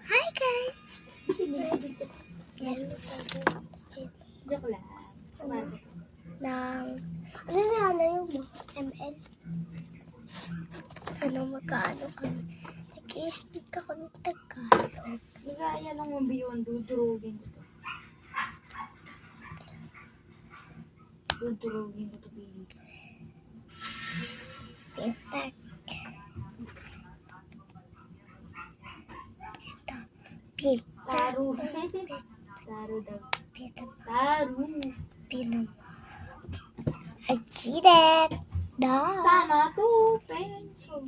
Hi guys! Joke lang. Sumali. Ano na yung mo? ML? Ano magkaano kami? Nag-i-speak ako ng Tagalog. Ligaya lang mong beyond, dudurugin ko to. Dudurugin ko to, baby. Pitak. Pitak. Taru. Taru daw. Pitak. Taru. Pinam. I cheated. No. Tama to, penso.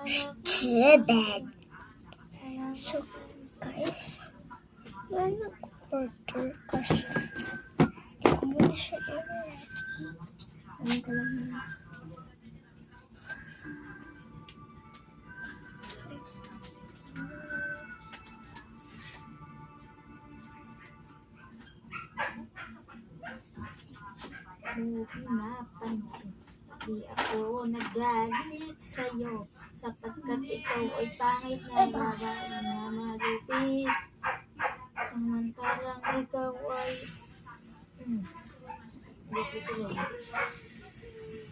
Stupid. So, guys, may nag-order kasi hindi ko muna siya i-read. Ano ko lang muna. Mo pinapansin. Di ako nagalit sa'yo sapagkat ikaw ay pangit na babae na malupit. Samantalang ikaw ay hindi ko tuloy.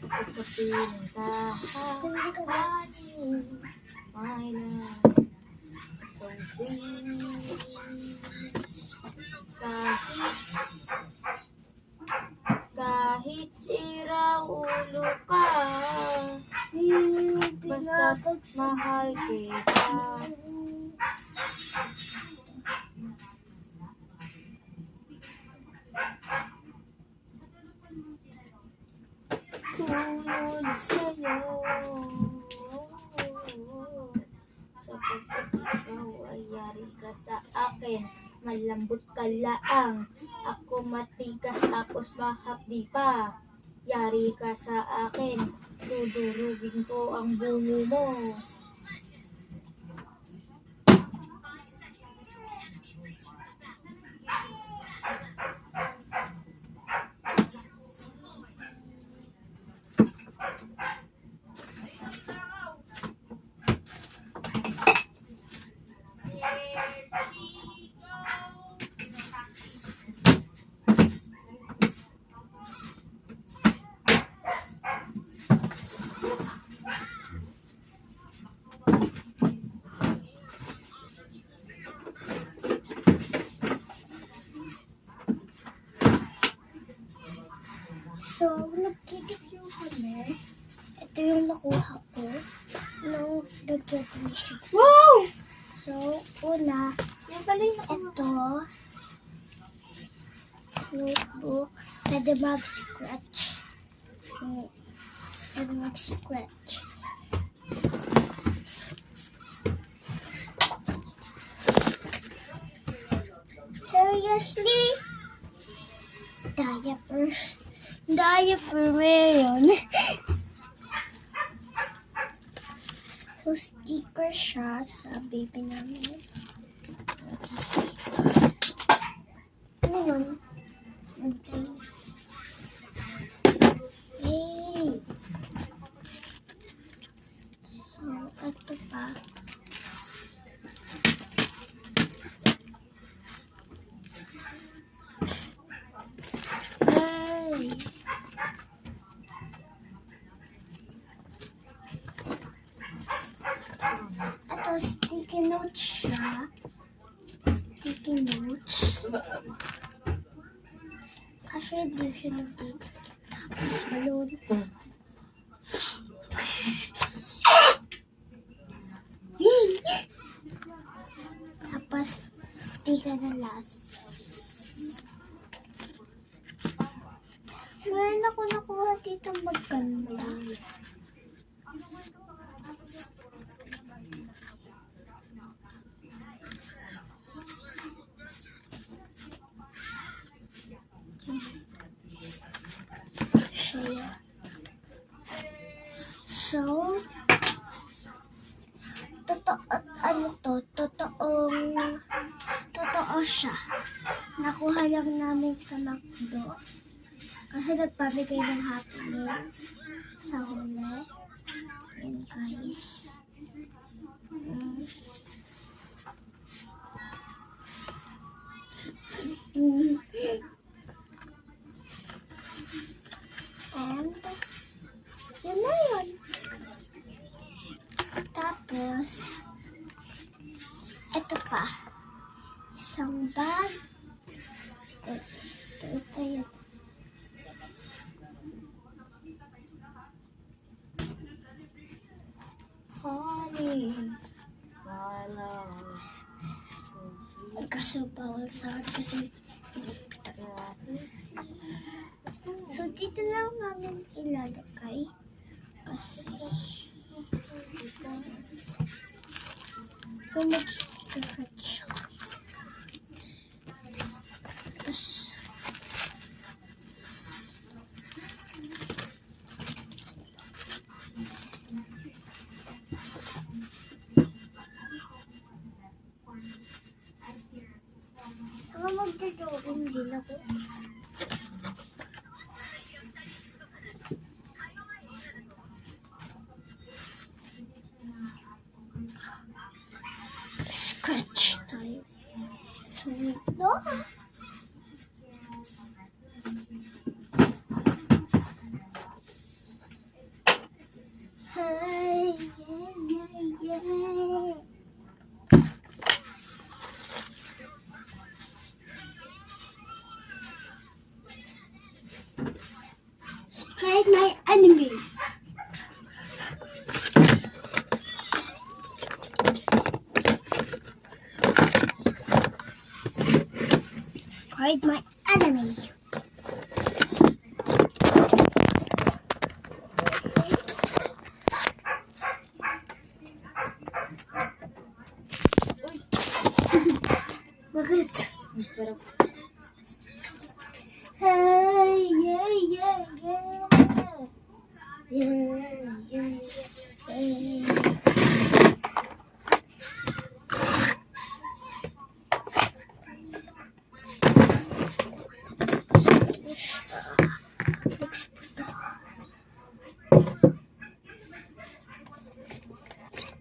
Pagkapiling ka, honey, my love, so sweet. Kahit sira ulo ka, basta mahal kita. Sunod sa'yo, sapagkat ikaw ay yari ka sa akin. Malambot ka laang, ako matigas tapos mahapdi pa. Yari ka sa akin, dudurugin ko ang bungo mo. So, nagkidikyo kami. Ito yung nakuha ko nung nag-graduation. Wow! So, una, Yan pala yung ito, notebook, pwede mag-scratch. Pwede mag-scratch. Seriously? Diapers. Diaper meron. So, sticker siya sa baby namin. Ano yun? Hey! So, ito pa. Hey! Ito, sticky notes siya. Sticky notes. Kasi di siya nag-take. Tapos balloon. Tapos, sticker na last. Meron ako nakuha dito maganda. Siya. So, totoo siya. Nakuha lang namin sa McDo. Kasi nagpabigay ng Happy Meal sa huli. Yan guys. And, yun na yun. Tapos, ito pa. Isang bag. Ito yun. Honey, my love. Kaso bawal sa akin kasi so dito lang namin ilalagay kasi kung mag-stretch siya. Tapos saka magdodogin din ako. Scratch tayo. So, no. Hey, yeah. Strike my enemy. Strike my enemy. Bakit? Ang sarap. Hey, yeah, yeah, yeah. Yeah, yeah, yeah.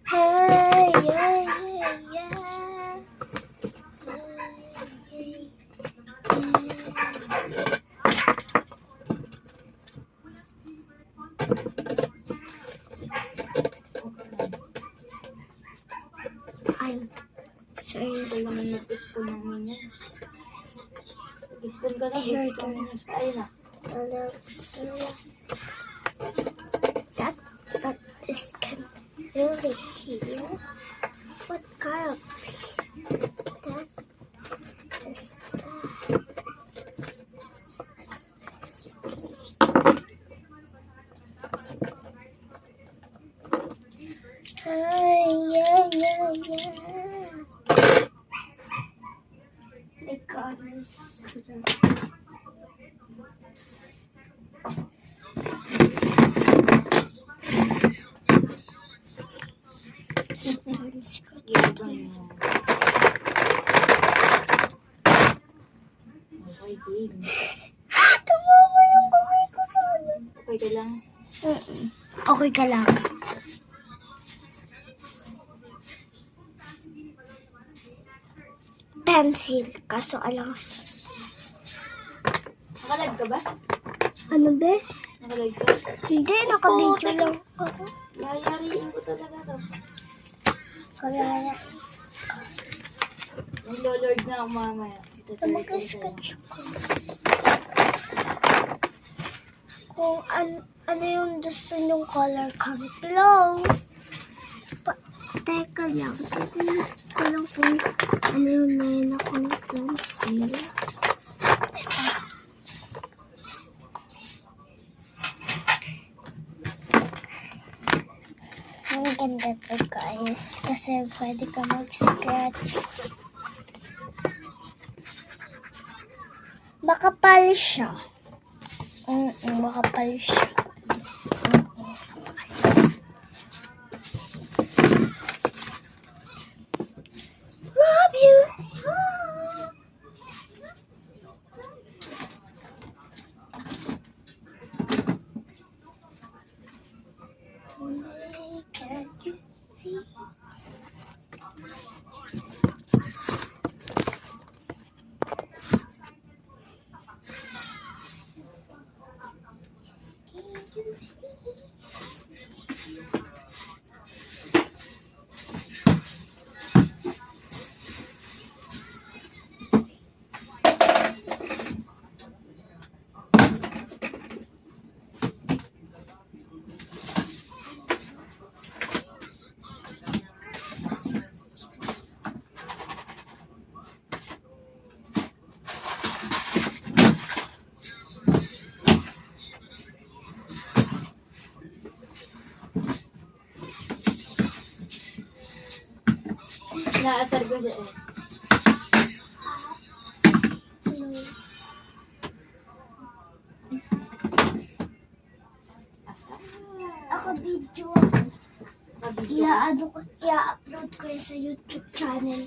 Hey, yeah, yeah, yeah. I'm serious. Ito lang yung nag-spoon namin yan. Nag-spoon ka na, I heard nag-spoon namin sa kain na. That but this can really hear. What kind of that is that? Hey, yeah, yeah, yeah. My God, Yabang yan. Okay, game. tumawa yung kamay ko sa ano. Okay ka lang. Okay ka lang. Pencil, kaso alang. Nakalive ka ba? Ano ba? Nakalive ka? Hindi, nakabidyo lang ako. Yayariin ko talaga to. Kaya, Nag-lord na ako mamaya. mag-sketch ko. Kung ano yung gusto nyong color, comment below. Teka lang, titignan ko lang kung ano yung meron akong pencil. Ang ganda to guys, kasi pwede ka mag-sketch. Makapal siya. Makapal siya. Love you. Can you see? Naasar ko siya eh. Asar. Ako video. Kabidyo. I-upload ko yun sa YouTube channel.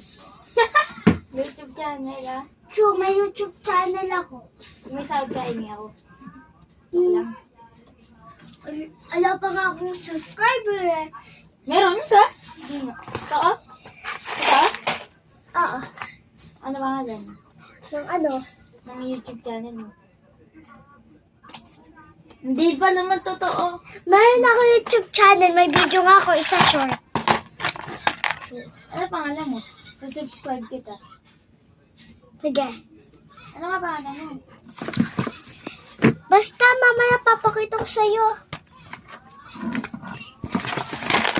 YouTube channel ah. So, may YouTube channel ako. May sahod ka ini ako. Hmm. Wala pa nga akong subscriber eh. Meron ka? Hindi nga. Ito oh? Ito? Oo. Ano pangalan? Ng ano? Ng YouTube channel mo. Hindi pa naman totoo. Mayroon ako YouTube channel. May video nga ako. Isa short. Ano pangalan mo? Subscribe kita. Sige. Ano nga pangalan mo? Basta mamaya papakita ko sa'yo.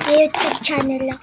May YouTube channel lang.